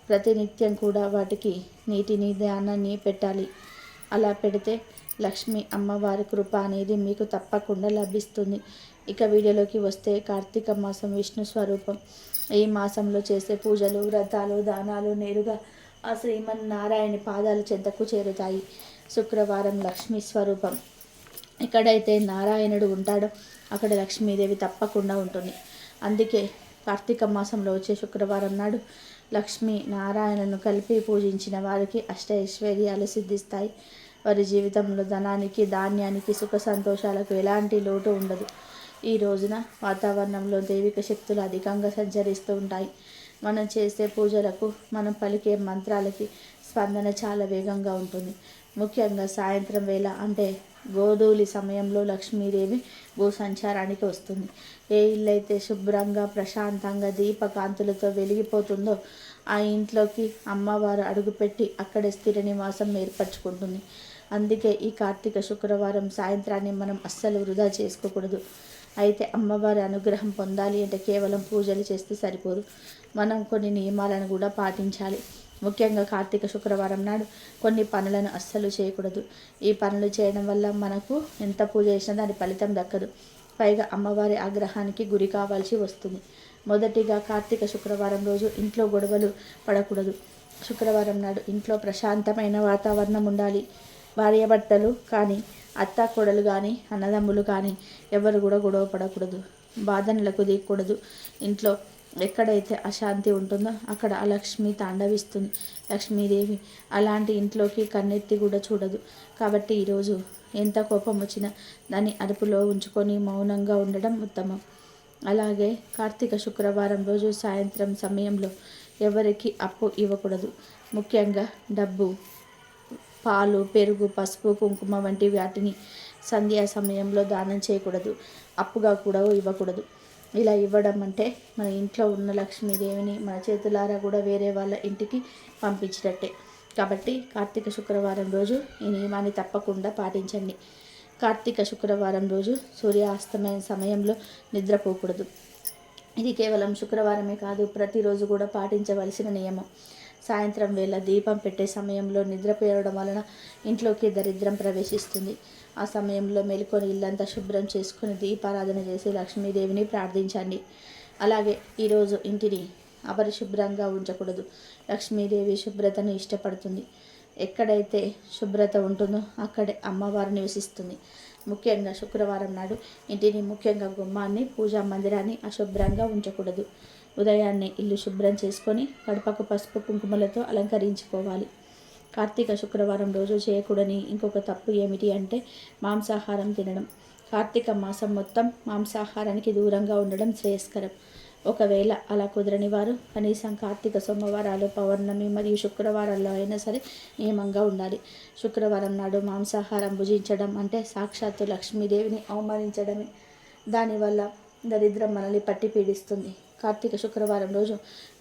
ప్రతినిత్యం కూడా వాటికి నీటిని, ధ్యానాన్ని పెట్టాలి. అలా పెడితే లక్ష్మి అమ్మవారి కృప అనేది మీకు తప్పకుండా లభిస్తుంది. ఇక వీడియోలోకి వస్తే కార్తీక మాసం విష్ణు స్వరూపం. ఈ మాసంలో చేసే పూజలు, వ్రతాలు, దానాలు నేరుగా ఆ శ్రీమన్నారాయణ పాదాల చెంతకు చేరుతాయి. శుక్రవారం లక్ష్మీ స్వరూపం. ఎక్కడైతే నారాయణుడు ఉంటాడో అక్కడ లక్ష్మీదేవి తప్పకుండా ఉంటుంది. అందుకే కార్తీక మాసంలో వచ్చే శుక్రవారం నాడు లక్ష్మీ నారాయణను కలిపి పూజించిన వారికి అష్ట ఐశ్వర్యాలు సిద్ధిస్తాయి. వారి జీవితంలో ధనానికి, ధాన్యానికి, సుఖ సంతోషాలకు ఎలాంటి లోటు ఉండదు. ఈ రోజున వాతావరణంలో దైవిక శక్తులు అధికంగా సంచరిస్తూ ఉంటాయి. మనం చేసే పూజలకు, మనం పలికే మంత్రాలకి స్పందన చాలా వేగంగా ఉంటుంది. ముఖ్యంగా సాయంత్రం వేళ అంటే గోధూళి సమయంలో లక్ష్మీదేవి భూ సంచారానికి వస్తుంది. ఏ ఇల్లు అయితే శుభ్రంగా, ప్రశాంతంగా, దీపకాంతులతో వెలిగిపోతుందో ఆ ఇంట్లోకి అమ్మవారు అడుగుపెట్టి అక్కడే స్థిర నివాసం ఏర్పరచుకుంటుంది. అందుకే ఈ కార్తీక శుక్రవారం సాయంత్రాన్ని మనం అస్సలు వృధా చేసుకోకూడదు. అయితే అమ్మవారి అనుగ్రహం పొందాలి అంటే కేవలం పూజలు చేస్తే సరిపోదు. మనం కొన్ని నియమాలను కూడా పాటించాలి. ముఖ్యంగా కార్తీక శుక్రవారం నాడు కొన్ని పనులను అస్సలు చేయకూడదు. ఈ పనులు చేయడం వల్ల మనకు ఎంత పూజ చేసినా దాని ఫలితం దక్కదు. పైగా అమ్మవారి ఆగ్రహానికి గురి కావాల్సి వస్తుంది. మొదటిగా కార్తీక శుక్రవారం రోజు ఇంట్లో గొడవలు పడకూడదు. శుక్రవారం నాడు ఇంట్లో ప్రశాంతమైన వాతావరణం ఉండాలి. భార్యాభర్తలు కానీ, అత్త కోడలు కానీ, అన్నదమ్ములు కానీ ఎవరు కూడా గొడవ పడకూడదు. బాధనలకు దిగకూడదు. ఇంట్లో ఎక్కడైతే అశాంతి ఉంటుందో అక్కడ లక్ష్మి తాండవిస్తుంది. లక్ష్మీదేవి అలాంటి ఇంట్లోకి కన్నెత్తి కూడా చూడదు. కాబట్టి ఈరోజు ఎంత కోపం వచ్చినా దాన్ని అదుపులో ఉంచుకొని మౌనంగా ఉండడం ఉత్తమం. అలాగే కార్తీక శుక్రవారం రోజు సాయంత్రం సమయంలో ఎవరికి అప్పు ఇవ్వకూడదు. ముఖ్యంగా డబ్బు, పాలు, పెరుగు, పసుపు, కుంకుమ వంటి వాటిని సంధ్యా సమయంలో దానం చేయకూడదు. అప్పుగా కూడా ఇవ్వకూడదు. ఇలా ఇవ్వడం అంటే మన ఇంట్లో ఉన్న లక్ష్మీదేవిని మన చేతులారా కూడా వేరే వాళ్ళ ఇంటికి పంపించినట్టే. కాబట్టి కార్తీక శుక్రవారం రోజు ఈ నియమాన్ని తప్పకుండా పాటించండి. కార్తీక శుక్రవారం రోజు సూర్యాస్తమయ సమయంలో నిద్రపోకూడదు. ఇది కేవలం శుక్రవారమే కాదు, ప్రతిరోజు కూడా పాటించవలసిన నియమం. సాయంత్రం వేళ దీపం పెట్టే సమయంలో నిద్రపోయడం వలన ఇంట్లోకి దరిద్రం ప్రవేశిస్తుంది. ఆ సమయంలో మేలుకొని ఇల్లంతా శుభ్రం చేసుకొని దీపారాధన చేసి లక్ష్మీదేవిని ప్రార్థించండి. అలాగే ఈరోజు ఇంటిని అపరిశుభ్రంగా ఉంచకూడదు. లక్ష్మీదేవి శుభ్రతను ఇష్టపడుతుంది. ఎక్కడైతే శుభ్రత ఉంటుందో అక్కడే అమ్మవారు నివసిస్తుంది. ముఖ్యంగా శుక్రవారం నాడు ఇంటిని, ముఖ్యంగా గుమ్మాన్ని, పూజా మందిరాన్ని అశుభ్రంగా ఉంచకూడదు. ఉదయాన్నే ఇల్లు శుభ్రం చేసుకొని గడపకు పసుపు కుంకుమలతో అలంకరించుకోవాలి. కార్తీక శుక్రవారం రోజు చేయకూడని ఇంకొక తప్పు ఏమిటి అంటే మాంసాహారం తినడం. కార్తీక మాసం మొత్తం మాంసాహారానికి దూరంగా ఉండడం శ్రేయస్కరం. ఒకవేళ అలా కుదరని వారు కనీసం కార్తీక సోమవారాలు, పౌర్ణమి మరియు శుక్రవారాల్లో అయినా సరే నియమంగా ఉండాలి. శుక్రవారం నాడు మాంసాహారం భుజించడం అంటే సాక్షాత్తు లక్ష్మీదేవిని అవమానించడమే. దానివల్ల దరిద్రం మనల్ని పట్టి పీడిస్తుంది. కార్తీక శుక్రవారం రోజు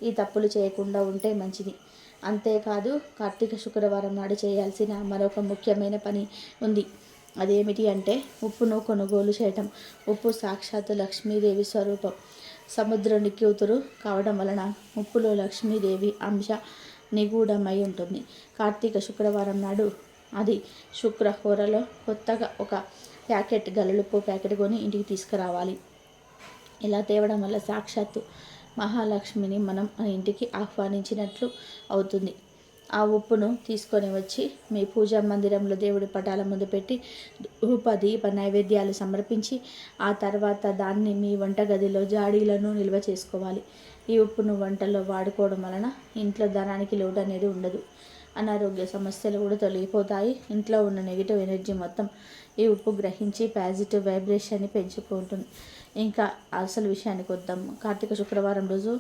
ఈ తప్పులు చేయకుండా ఉంటే మంచిది. అంతేకాదు, కార్తీక శుక్రవారం నాడు చేయాల్సిన మరొక ముఖ్యమైన పని ఉంది. అదేమిటి అంటే ఉప్పును కొనుగోలు చేయటం. ఉప్పు సాక్షాత్తు లక్ష్మీదేవి స్వరూపం. సముద్రుని కూతురు కావడం వలన ఉప్పులో లక్ష్మీదేవి అంశ నిగూఢమై ఉంటుంది. కార్తీక శుక్రవారం నాడు అది శుక్రహోరలో కొత్తగా ఒక ప్యాకెట్ గల్లుప్పు ప్యాకెట్ కొని ఇంటికి తీసుకురావాలి. ఇలా తేవడం వల్ల సాక్షాత్తు మహాలక్ష్మిని మనం మన ఇంటికి ఆహ్వానించినట్లు అవుతుంది. ఆ ఉప్పును తీసుకొని వచ్చి మీ పూజా మందిరంలో దేవుడి పటాల ముందు పెట్టి ధూప దీప నైవేద్యాలు సమర్పించి ఆ తర్వాత దాన్ని మీ వంటగదిలో జాడీలను నిల్వ చేసుకోవాలి. ఈ ఉప్పును వంటల్లో వాడుకోవడం వలన ఇంట్లో ధనానికి లోటు అనేది ఉండదు. అనారోగ్య సమస్యలు కూడా తొలగిపోతాయి. ఇంట్లో ఉన్న నెగిటివ్ ఎనర్జీ మొత్తం ఈ ఉప్పు గ్రహించి పాజిటివ్ వైబ్రేషన్ని పెంచుకుంటుంది. ఇంకా అసలు విషయానికి వద్దాం. కార్తీక శుక్రవారం రోజు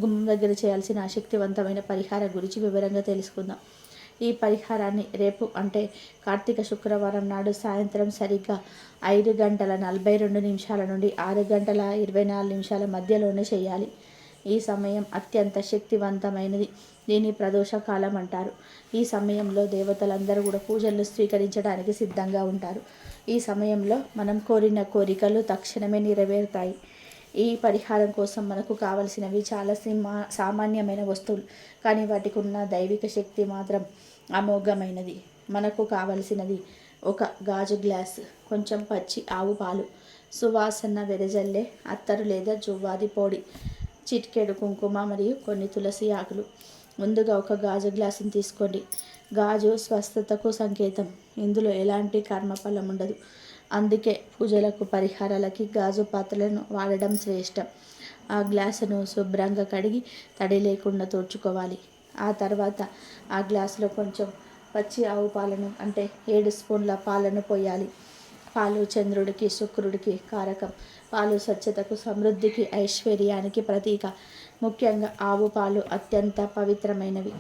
గుమ్మం దగ్గర చేయాల్సిన శక్తివంతమైన పరిహారం గురించి వివరంగా తెలుసుకుందాం. ఈ పరిహారాన్ని రేపు అంటే కార్తీక శుక్రవారం నాడు సాయంత్రం సరిగ్గా 5:42 నుండి 6:24 మధ్యలోనే చేయాలి. ఈ సమయం అత్యంత శక్తివంతమైనది. దీన్ని ప్రదోష కాలం అంటారు. ఈ సమయంలో దేవతలందరూ కూడా పూజలు స్వీకరించడానికి సిద్ధంగా ఉంటారు. ఈ సమయంలో మనం కోరిన కోరికలు తక్షణమే నెరవేరుతాయి. ఈ పరిహారం కోసం మనకు కావలసినవి చాలా సామాన్యమైన వస్తువులు, కానీ వాటికి ఉన్న దైవిక శక్తి మాత్రం అమోఘమైనది. మనకు కావలసినది ఒక గాజు గ్లాస్, కొంచెం పచ్చి ఆవు పాలు, సువాసన వెదజల్లే అత్తరు లేదా జువ్వాది పొడి, చిటికెడు కుంకుమ మరియు కొన్ని తులసి ఆకులు. ముందుగా ఒక గాజు గ్లాసుని తీసుకోండి. గాజు స్వస్థతకు సంకేతం. ఇందులో ఎలాంటి కర్మఫలం ఉండదు. అందుకే పూజలకు, పరిహారాలకి గాజు పాత్రలను వాడడం శ్రేష్టం. ఆ గ్లాసును శుభ్రంగా కడిగి తడి లేకుండా తుడుచుకోవాలి. ఆ తర్వాత ఆ గ్లాసులో కొంచెం పచ్చి ఆవు పాలను అంటే 7 స్పూన్ల పాలను పోయాలి. పాలు చంద్రుడికి, శుక్రుడికి కారకం. పాలు స్వచ్ఛతకు, సమృద్ధికి, ఐశ్వర్యానికి ప్రతీక. ముఖ్యంగా ఆవు పాలు అత్యంత పవిత్రమైనవి.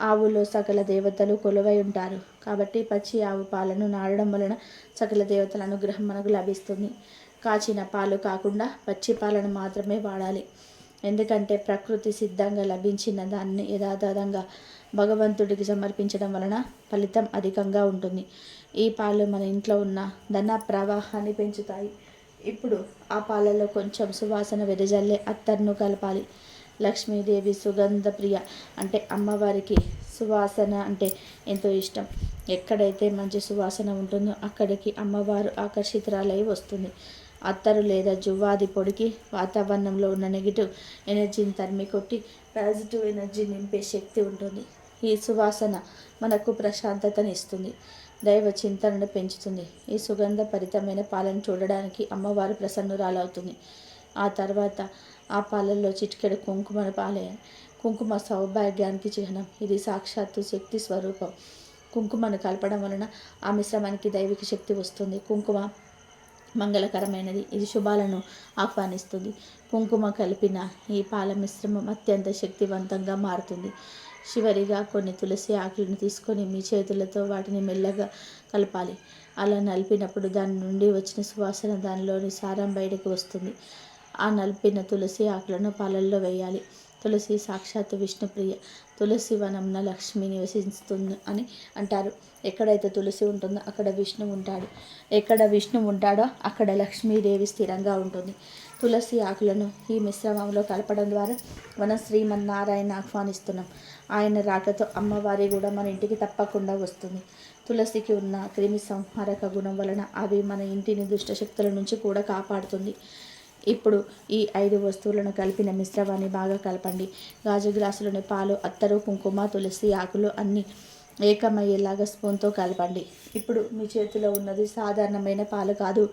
ఆవులో సకల దేవతలు కొలువై ఉంటారు. కాబట్టి పచ్చి ఆవు పాలను నాడడం వలన సకల దేవతల అనుగ్రహం మనకు లభిస్తుంది. కాచిన పాలు కాకుండా పచ్చి పాలను మాత్రమే వాడాలి. ఎందుకంటే ప్రకృతి సిద్ధంగా లభించిన దాన్ని యథాతథంగా భగవంతుడికి సమర్పించడం వలన ఫలితం అధికంగా ఉంటుంది. ఈ పాలు మన ఇంట్లో ఉన్న ధన ప్రవాహాన్ని పెంచుతాయి. ఇప్పుడు ఆ పాలలో కొంచెం సువాసన వెదజల్లే అత్తర్ను కలపాలి. లక్ష్మీదేవి సుగంధ ప్రియ అంటే అమ్మవారికి సువాసన అంటే ఎంతో ఇష్టం. ఎక్కడైతే మంచి సువాసన ఉంటుందో అక్కడికి అమ్మవారు ఆకర్షితురాలై వస్తుంది. అత్తరు లేదా జువ్వాది పొడికి వాతావరణంలో ఉన్న నెగిటివ్ ఎనర్జీని తరిమి కొట్టి పాజిటివ్ ఎనర్జీ నింపే శక్తి ఉంటుంది. ఈ సువాసన మనకు ప్రశాంతతను ఇస్తుంది, దైవ చింతనను పెంచుతుంది. ఈ సుగంధ భరితమైన పాలను చూడడానికి అమ్మవారు ప్రసన్నురాలవుతుంది. ఆ తర్వాత ఆ పాలల్లో చిటికెడు కుంకుమను పాలేయాలి. కుంకుమ సౌభాగ్యానికి చిహ్నం. ఇది సాక్షాత్తు శక్తి స్వరూపం. కుంకుమను కలపడం వలన ఆ మిశ్రమానికి దైవిక శక్తి వస్తుంది. కుంకుమ మంగళకరమైనది. ఇది శుభాలను ఆహ్వానిస్తుంది. కుంకుమ కలిపిన ఈ పాల మిశ్రమం అత్యంత శక్తివంతంగా మారుతుంది. చివరిగా కొన్ని తులసి ఆకులను తీసుకొని మీ చేతులతో వాటిని మెల్లగా కలపాలి. అలా నలిపినప్పుడు దాని నుండి వచ్చిన సువాసన, దానిలోని సారం బయటకు వస్తుంది. ఆ నలిపిన తులసి ఆకులను పాలల్లో వేయాలి. తులసి సాక్షాత్తు విష్ణుప్రియ. తులసి వనంన లక్ష్మి నివసిస్తుంది అని అంటారు. ఎక్కడైతే తులసి ఉంటుందో అక్కడ విష్ణు ఉంటాడు. ఎక్కడ విష్ణు ఉంటాడో అక్కడ లక్ష్మీదేవి స్థిరంగా ఉంటుంది. తులసి ఆకులను ఈ మిశ్రమంలో కలపడం ద్వారా మనం శ్రీమన్నారాయణ ఆహ్వానిస్తున్నాం. ఆయన రాకతో అమ్మవారి కూడా మన ఇంటికి తప్పకుండా వస్తుంది. తులసికి ఉన్న క్రిమి సంహారక గుణం వలన అవి మన ఇంటిని దుష్టశక్తుల నుంచి కూడా కాపాడుతుంది. ఇప్పుడు ఈ 5 వస్తువులను కలిపిన మిశ్రమాన్ని బాగా కలపండి. గాజు గ్లాసులోని పాలు, అత్తరు, కుంకుమ, తులసి ఆకులు అన్నీ ఏకమయ్యేలాగా స్పూన్తో కలపండి. ఇప్పుడు మీ చేతిలో ఉన్నది సాధారణమైన పాలు కాదు.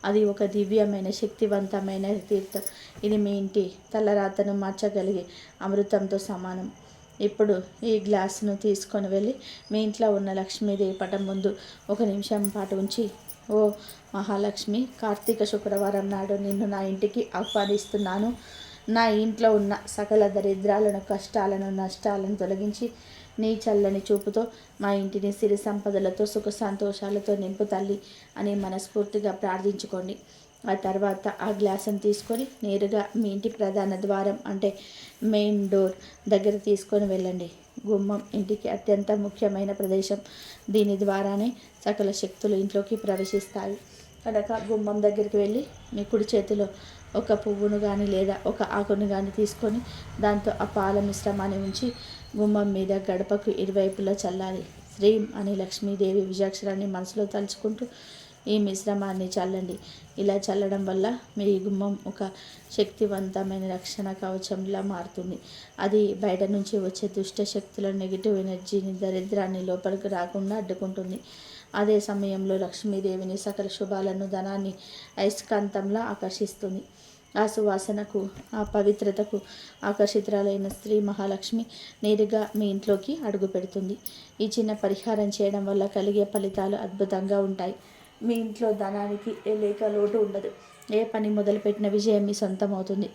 అది ఒక దివ్యమైన శక్తివంతమైన తీర్థం. ఇది మీ ఇంటి తలరాతను మార్చగలిగే అమృతంతో సమానం. ఇప్పుడు ఈ గ్లాసును తీసుకొని వెళ్ళి మీ ఇంట్లో ఉన్న లక్ష్మీదేవి పటం ముందు 1 నిమిషం పాటు ఉంచి, ఓ మహాలక్ష్మి, కార్తీక శుక్రవారం నాడు నిన్ను నా ఇంటికి ఆహ్వానిస్తున్నాను. నా ఇంట్లో ఉన్న సకల దరిద్రాలను, కష్టాలను, నష్టాలను తొలగించి నీ చల్లని చూపుతో మా ఇంటిని సిరి సంపదలతో, సుఖ సంతోషాలతో నింపు తల్లి అని మనస్ఫూర్తిగా ప్రార్థించుకోండి. ఆ తర్వాత ఆ గ్లాసును తీసుకొని నేరుగా మీ ఇంటి ప్రధాన ద్వారం అంటే మెయిన్ డోర్ దగ్గర తీసుకొని వెళ్ళండి. గుమ్మం ఇంటికి అత్యంత ముఖ్యమైన ప్రదేశం. దీని ద్వారానే సకల శక్తులు ఇంట్లోకి ప్రవేశిస్తాయి. కనుక గుమ్మం దగ్గరికి వెళ్ళి మీ కుడి చేతిలో ఒక పువ్వును కానీ లేదా ఒక ఆకును కానీ తీసుకొని దాంతో ఆ పాల మిశ్రమాన్ని ఉంచి గుమ్మం మీద గడపకు ఇరువైపులా చల్లాలి. శ్రీం అని లక్ష్మీదేవి విజయాక్షరాన్ని మనసులో తలుచుకుంటూ ఈ మిశ్రమాన్ని చల్లండి. ఇలా చల్లడం వల్ల మీ గుమ్మం ఒక శక్తివంతమైన రక్షణ కవచంలా మారుతుంది. అది బయట నుంచి వచ్చే దుష్ట శక్తుల నెగిటివ్ ఎనర్జీని, దరిద్రాన్ని లోపలికి రాకుండా అడ్డుకుంటుంది. అదే సమయంలో లక్ష్మీదేవిని, సకల శుభాలను, ధనాన్ని అయస్కాంతంలా ఆకర్షిస్తుంది. ఆ సువాసనకు, ఆ పవిత్రతకు ఆకర్షితురాలైన శ్రీ మహాలక్ష్మి నేరుగా మీ ఇంట్లోకి అడుగు పెడుతుంది. ఈ చిన్న పరిహారం చేయడం వల్ల కలిగే ఫలితాలు అద్భుతంగా ఉంటాయి. మీ ఇంట్లో ధనానికి లేక లోటు ఉండదు. ఏ పని మొదలుపెట్టిన విజయం మీ సొంతం అవుతుంది.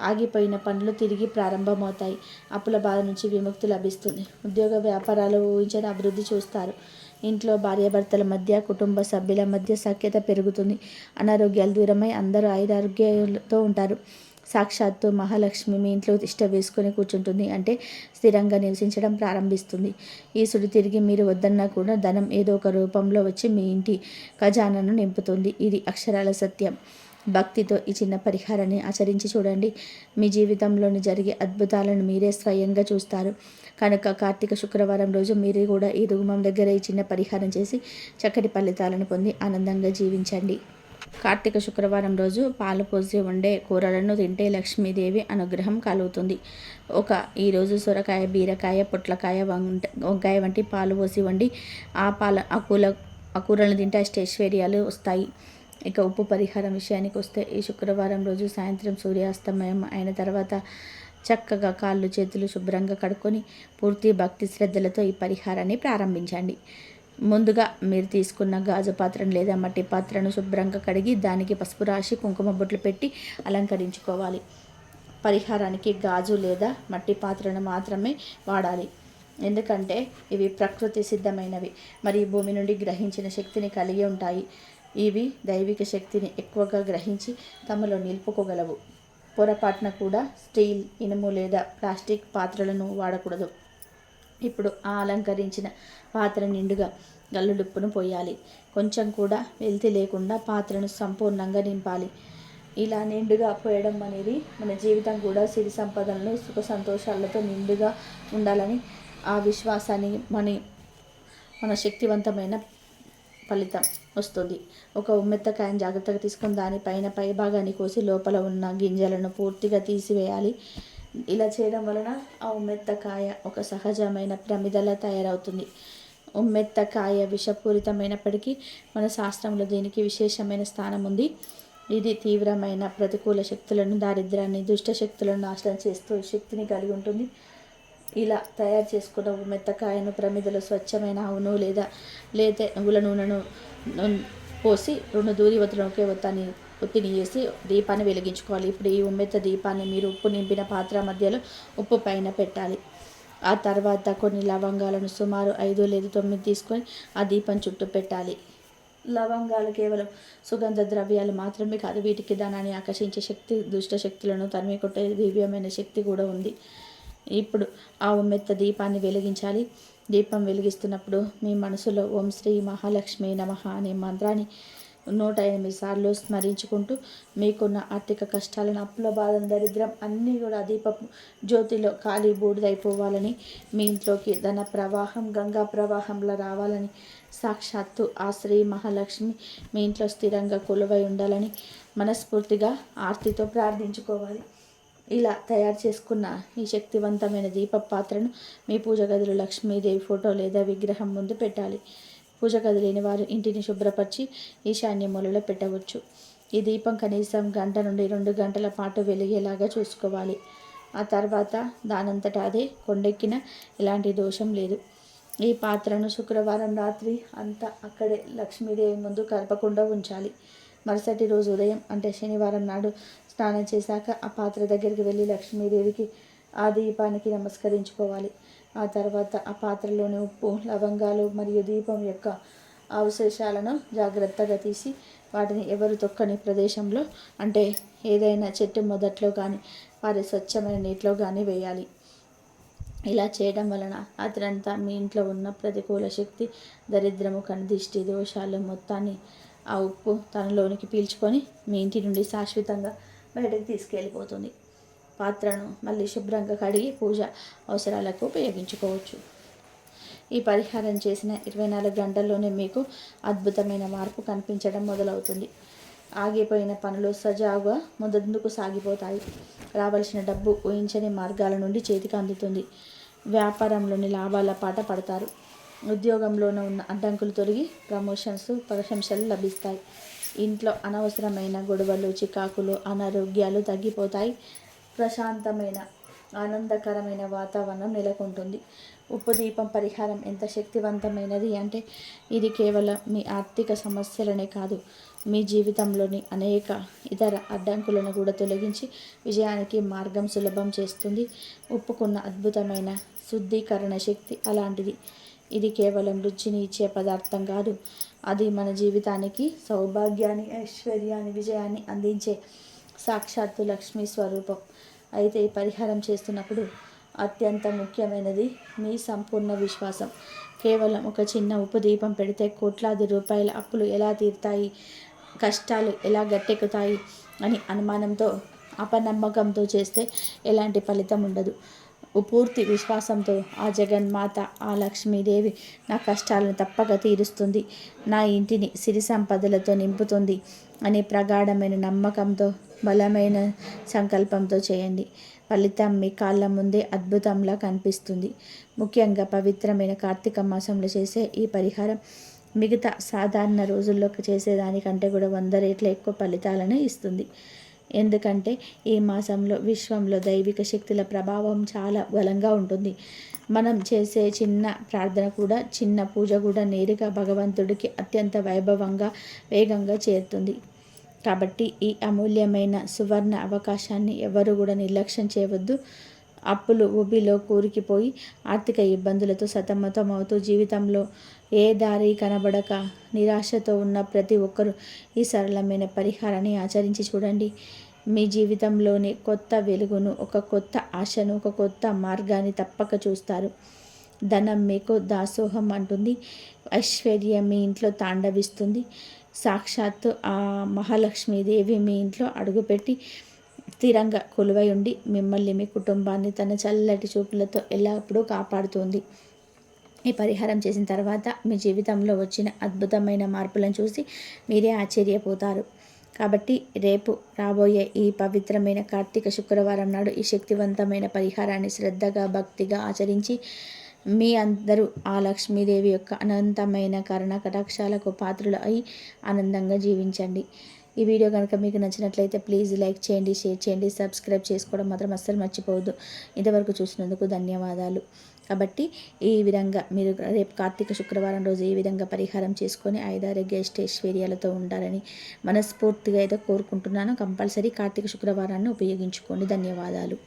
ఆగిపోయిన పనులు తిరిగి ప్రారంభమవుతాయి. అప్పుల బాధ నుంచి విముక్తి లభిస్తుంది. ఉద్యోగ వ్యాపారాలు ఊహించని అభివృద్ధి చూస్తారు. ఇంట్లో భార్యాభర్తల మధ్య, కుటుంబ సభ్యుల మధ్య సఖ్యత పెరుగుతుంది. అనారోగ్యాలు దూరమై అందరూ ఆయురారోగ్యాలతో ఉంటారు. సాక్షాత్తు మహాలక్ష్మి మీ ఇంట్లో తిష్ట వేసుకొని కూర్చుంటుంది అంటే స్థిరంగా నివసించడం ప్రారంభిస్తుంది. ఈ సుడి తిరిగి మీరు వద్దన్నా కూడా ధనం ఏదో ఒక రూపంలో వచ్చి మీ ఇంటి ఖజానాను నింపుతుంది. ఇది అక్షరాల సత్యం. భక్తితో ఈ చిన్న పరిహారాన్ని ఆచరించి చూడండి. మీ జీవితంలోని జరిగే అద్భుతాలను మీరే స్వయంగా చూస్తారు. కనుక కార్తీక శుక్రవారం రోజు మీరు కూడా ఈ గుమ్మం దగ్గర ఈ చిన్న పరిహారం చేసి చక్కటి ఫలితాలను పొంది ఆనందంగా జీవించండి. కార్తీక శుక్రవారం రోజు పాలు పోసి వండే కూరలను తింటే లక్ష్మీదేవి అనుగ్రహం కలుగుతుంది. ఈరోజు సొరకాయ, బీరకాయ, పొట్లకాయ, వంకాయ వంటి పాలు పోసి వండి ఆ కూరలను తింటే అష్టైశ్వర్యాలు వస్తాయి. ఇక ఉప్పు పరిహారం విషయానికి వస్తే ఈ శుక్రవారం రోజు సాయంత్రం సూర్యాస్తమయం అయిన తర్వాత చక్కగా కాళ్ళు చేతులు శుభ్రంగా కడుక్కొని పూర్తి భక్తి శ్రద్ధలతో ఈ పరిహారాన్ని ప్రారంభించండి. ముందుగా మీరు తీసుకున్న గాజు పాత్రను లేదా మట్టి పాత్రను శుభ్రంగా కడిగి దానికి పసుపు రాసి కుంకుమ బొట్లు పెట్టి అలంకరించుకోవాలి. పరిహారానికి గాజు లేదా మట్టి పాత్రను మాత్రమే వాడాలి. ఎందుకంటే ఇవి ప్రకృతి సిద్ధమైనవి, మరి భూమి నుండి గ్రహించిన శక్తిని కలిగి ఉంటాయి. ఇవి దైవిక శక్తిని ఎక్కువగా గ్రహించి తమలో నిలుపుకోగలవు. పొరపాటున కూడా స్టీల్, ఇనుము లేదా ప్లాస్టిక్ పాత్రలను వాడకూడదు. ఇప్పుడు ఆ అలంకరించిన పాత్ర నిండుగా గల్లుడుప్పును పోయాలి. కొంచెం కూడా వెలితి లేకుండా పాత్రను సంపూర్ణంగా నింపాలి. ఇలా నిండుగా పోయడం అనేది మన జీవితం కూడా సిరి సంపదలను, సుఖ సంతోషాలతో నిండుగా ఉండాలని ఆ విశ్వాసాన్ని మన శక్తివంతమైన ఫలితం వస్తుంది. ఒక ఉమ్మెత్తకాయను జాగ్రత్తగా తీసుకొని దానిపైన పై భాగాన్ని కోసి లోపల ఉన్న గింజలను పూర్తిగా తీసివేయాలి. ఇలా చేయడం వలన ఆ ఉమ్మెత్తకాయ ఒక సహజమైన ప్రమిదలా తయారవుతుంది. ఉమ్మెత్తకాయ విషపూరితమైనప్పటికీ మన శాస్త్రంలో దీనికి విశేషమైన స్థానం ఉంది. ఇది తీవ్రమైన ప్రతికూల శక్తులను, దారిద్ర్యాన్ని, దుష్ట శక్తులను నాశనం చేస్తూ శక్తిని కలిగి ఉంటుంది. ఇలా తయారు చేసుకున్న మెత్తకాయను ప్రమిదలో స్వచ్ఛమైన అవును లేదా లేతే నువ్వుల నూనెను పోసి 2 దూది ఒత్తులను ఒకే ఒత్తిని వేసి దీపాన్ని వెలిగించుకోవాలి. ఇప్పుడు ఈ ఉమ్మెత్త దీపాన్ని మీరు ఉప్పు నింపిన పాత్ర మధ్యలో ఉప్పు పైన పెట్టాలి. ఆ తర్వాత కొన్ని లవంగాలను సుమారు 5 లేదా 9 తీసుకొని ఆ దీపం చుట్టూ పెట్టాలి. లవంగాలు కేవలం సుగంధ ద్రవ్యాలు మాత్రమే కాదు, వీటికి ధనాన్ని ఆకర్షించే శక్తి, దుష్ట శక్తులను తరిమి కొట్టే దివ్యమైన శక్తి కూడా ఉంది. ఇప్పుడు ఆ ఉమ్మెత్త దీపాన్ని వెలిగించాలి. దీపం వెలిగిస్తున్నప్పుడు మీ మనసులో ఓం శ్రీ మహాలక్ష్మి నమః అనే మంత్రాన్ని 108 సార్లు స్మరించుకుంటూ మీకున్న ఆర్థిక కష్టాలను, అప్పుల బాధను, దరిద్రం అన్నీ కూడా దీపపు జ్యోతిలో కాలి బూడిదైపోవాలని, మీ ఇంట్లోకి ధన ప్రవాహం గంగా ప్రవాహంలో రావాలని, సాక్షాత్తు ఆ శ్రీ మహాలక్ష్మి మీ ఇంట్లో స్థిరంగా కొలువై ఉండాలని మనస్ఫూర్తిగా ఆర్తితో ప్రార్థించుకోవాలి. ఇలా తయారు చేసుకున్న ఈ శక్తివంతమైన దీప పాత్రను మీ పూజ గదిలో లక్ష్మీదేవి ఫోటో లేదా విగ్రహం ముందు పెట్టాలి. పూజ గది లేని వారు ఇంటిని శుభ్రపరిచి ఈశాన్య మూలలో పెట్టవచ్చు. ఈ దీపం కనీసం 1 నుండి 2 గంటల పాటు వెలిగేలాగా చూసుకోవాలి. ఆ తర్వాత దానంతటా అదే కొండెక్కిన ఎలాంటి దోషం లేదు. ఈ పాత్రను శుక్రవారం రాత్రి అంతా అక్కడే లక్ష్మీదేవి ముందు కలపకుండా ఉంచాలి. మరుసటి రోజు ఉదయం అంటే శనివారం నాడు స్నానం చేశాక ఆ పాత్ర దగ్గరికి వెళ్ళి లక్ష్మీదేవికి ఆ దీపానికి నమస్కరించుకోవాలి. ఆ తర్వాత ఆ పాత్రలోని ఉప్పు, లవంగాలు మరియు దీపం యొక్క అవశేషాలను జాగ్రత్తగా తీసి వాటిని ఎవరు తొక్కని ప్రదేశంలో, అంటే ఏదైనా చెట్టు మొదట్లో కానీ వారి స్వచ్ఛమైన నీటిలో కానీ వేయాలి. ఇలా చేయడం వలన అతనంతా మీ ఇంట్లో ఉన్న ప్రతికూల శక్తి, దరిద్రము, కనుదిష్టి దోషాలు మొత్తాన్ని ఆ ఉప్పు తనలోనికి పీల్చుకొని మీ ఇంటి నుండి శాశ్వతంగా బయటకు తీసుకెళ్ళిపోతుంది. పాత్రను మళ్ళీ శుభ్రంగా కడిగి పూజ అవసరాలకు ఉపయోగించుకోవచ్చు. ఈ పరిహారం చేసిన 24 గంటల్లోనే మీకు అద్భుతమైన మార్పు కనిపించడం మొదలవుతుంది. ఆగిపోయిన పనులు సజావుగా ముందుకు సాగిపోతాయి. రావాల్సిన డబ్బు ఊహించని మార్గాల నుండి చేతికి అందుతుంది. వ్యాపారంలోని లాభాల పాట పడతారు. ఉద్యోగంలోనూ ఉన్న అడ్డంకులు తొలగి ప్రమోషన్స్, ప్రశంసలు లభిస్తాయి. ఇంట్లో అనవసరమైన గొడవలు, చికాకులు, అనారోగ్యాలు తగ్గిపోతాయి. ప్రశాంతమైన ఆనందకరమైన వాతావరణం నెలకొంటుంది. ఉప్పు దీపం పరిహారం ఎంత శక్తివంతమైనది అంటే ఇది కేవలం మీ ఆర్థిక సమస్యలనే కాదు, మీ జీవితంలోని అనేక ఇతర అడ్డంకులను కూడా తొలగించి విజయానికి మార్గం సులభం చేస్తుంది. ఉప్పుకున్న అద్భుతమైన శుద్ధీకరణ శక్తి అలాంటిది. ఇది కేవలం రుచిని ఇచ్చే పదార్థం కాదు, అది మన జీవితానికి సౌభాగ్యాన్ని, ఐశ్వర్యాన్ని, విజయాన్ని అందించే సాక్షాత్తు లక్ష్మీ స్వరూపం. అయితే ఈ పరిహారం చేస్తున్నప్పుడు అత్యంత ముఖ్యమైనది మీ సంపూర్ణ విశ్వాసం. కేవలం ఒక చిన్న ఉప్పు దీపం పెడితే కోట్లాది రూపాయల అప్పులు ఎలా తీరుతాయి, కష్టాలు ఎలా గట్టెక్కుతాయి అని అనుమానంతో, అపనమ్మకంతో చేస్తే ఎలాంటి ఫలితం ఉండదు. పూర్తి విశ్వాసంతో ఆ జగన్మాత, ఆ లక్ష్మీదేవి నా కష్టాలను తప్పక తీరుస్తుంది, నా ఇంటిని సిరి సంపదలతో నింపుతుంది అని ప్రగాఢమైన నమ్మకంతో, బలమైన సంకల్పంతో చేయండి. ఫలితం మీ కాళ్ళ ముందే అద్భుతంలా కనిపిస్తుంది. ముఖ్యంగా పవిత్రమైన కార్తీక మాసంలో చేసే ఈ పరిహారం మిగతా సాధారణ రోజుల్లో చేసేదానికంటే కూడా 100 రెట్లు ఎక్కువ ఫలితాలను ఇస్తుంది. ఎందుకంటే ఈ మాసంలో విశ్వంలో దైవిక శక్తుల ప్రభావం చాలా బలంగా ఉంటుంది. మనం చేసే చిన్న ప్రార్థన కూడా, చిన్న పూజ కూడా నేరుగా భగవంతుడికి అత్యంత వైభవంగా, వేగంగా చేరుతుంది. కాబట్టి ఈ అమూల్యమైన సువర్ణ అవకాశాన్ని ఎవరు కూడా నిర్లక్ష్యం చేయవద్దు. అప్పులు ఊబిలో కూరుకుపోయి ఆర్థిక ఇబ్బందులతో సతమతం అవుతూ జీవితంలో ఏ దారి కనబడక నిరాశతో ఉన్న ప్రతి ఒక్కరూ ఈ సరళమైన పరిహారాన్ని ఆచరించి చూడండి. మీ జీవితంలోని కొత్త వెలుగును, ఒక కొత్త ఆశను, ఒక కొత్త మార్గాన్ని తప్పక చూస్తారు. ధనం మీకు దాసోహం అంటుంది. ఐశ్వర్యం మీ ఇంట్లో తాండవిస్తుంది. సాక్షాత్తు ఆ మహాలక్ష్మీదేవి మీ ఇంట్లో అడుగుపెట్టి స్థిరంగా కొలువై ఉండి మిమ్మల్ని, మీ కుటుంబాన్ని తన చల్లటి చూపులతో ఎల్లప్పుడూ కాపాడుతుంది. ఈ పరిహారం చేసిన తర్వాత మీ జీవితంలో వచ్చిన అద్భుతమైన మార్పులను చూసి మీరే ఆశ్చర్యపోతారు. కాబట్టి రేపు రాబోయే ఈ పవిత్రమైన కార్తీక శుక్రవారం నాడు ఈ శక్తివంతమైన పరిహారాన్ని శ్రద్ధగా, భక్తిగా ఆచరించి మీ అందరూ ఆ లక్ష్మీదేవి యొక్క అనంతమైన కరుణ కటాక్షాలకు పాత్రలు అయి ఆనందంగా జీవించండి. ఈ వీడియో కనుక మీకు నచ్చినట్లయితే ప్లీజ్ లైక్ చేయండి, షేర్ చేయండి, సబ్స్క్రైబ్ చేసుకోవడం మాత్రం అస్సలు మర్చిపోవద్దు. ఇంతవరకు చూసినందుకు ధన్యవాదాలు. కాబట్టి ఈ విధంగా మీరు రేపు కార్తీక శుక్రవారం రోజు ఈ విధంగా పరిహారం చేసుకొని ఐదారోగ్య ఐశ్వర్యాలతో ఉండాలని మనస్ఫూర్తిగా అయితే కోరుకుంటున్నాను. కంపల్సరీ కార్తీక శుక్రవారాన్ని ఉపయోగించుకోండి. ధన్యవాదాలు.